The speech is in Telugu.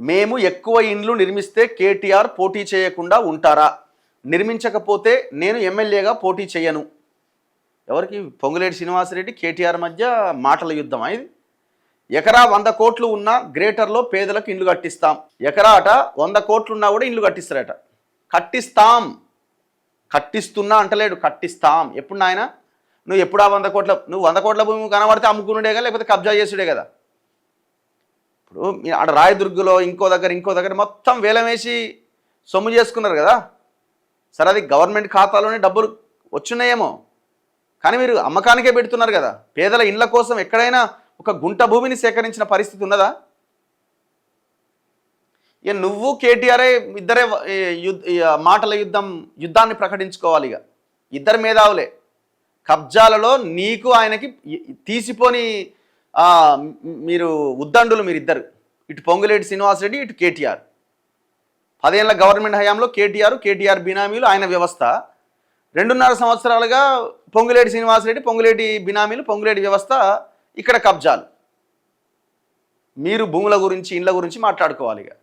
మేము ఎక్కువ ఇండ్లు నిర్మిస్తే కేటీఆర్ పోటీ చేయకుండా ఉంటారా? నిర్మించకపోతే నేను ఎమ్మెల్యేగా పోటీ చేయను. ఎవరికి? పొంగులేటి శ్రీనివాసరెడ్డి కేటీఆర్ మధ్య మాటల యుద్ధమా ఇది? ఎకరా 100 కోట్లు ఉన్న గ్రేటర్లో పేదలకు ఇండ్లు కట్టిస్తాం. ఎకరా అట 100 కోట్లు ఉన్నా కూడా ఇండ్లు కట్టిస్తారట. కట్టిస్తాం, కట్టిస్తున్నా అంటలేడు, కట్టిస్తాం. ఎప్పుడు నాయన నువ్వు ఎప్పుడు ఆ 100 కోట్ల భూమి కనబడితే అమ్ముకునుడే కదా, లేకపోతే కబ్జా చేసుడే కదా. ఇప్పుడు ఆడ రాయదుర్గులో ఇంకో దగ్గర మొత్తం వేలం వేసి సొమ్ము చేసుకున్నారు కదా. సరే, అది గవర్నమెంట్ ఖాతాలోనే డబ్బులు వచ్చున్నాయేమో, కానీ మీరు అమ్మకానికే పెడుతున్నారు కదా. పేదల ఇండ్ల కోసం ఎక్కడైనా ఒక గుంట భూమిని సేకరించిన పరిస్థితి ఉన్నదా? ఇక నువ్వు కేటీఆర్ ఇద్దరే మాటల యుద్ధాన్ని ప్రకటించుకోవాలి. ఇక ఇద్దరు మేధావులే. కబ్జాలలో నీకు ఆయనకి తీసిపోని మీరు ఉద్దండులు మీరిద్దరు. ఇటు పొంగులేటి శ్రీనివాసరెడ్డి, ఇటు కేటీఆర్. 10 ఏళ్ల గవర్నమెంట్ హయాంలో కేటీఆర్ బినామీలు, ఆయన వ్యవస్థ. 2.5 సంవత్సరాలుగా పొంగులేటి శ్రీనివాసరెడ్డి, పొంగులేటి బినామీలు, పొంగులేటి వ్యవస్థ. ఇక్కడ కబ్జాలు. మీరు భూముల గురించి, ఇండ్ల గురించి మాట్లాడుకోవాలి. ఇక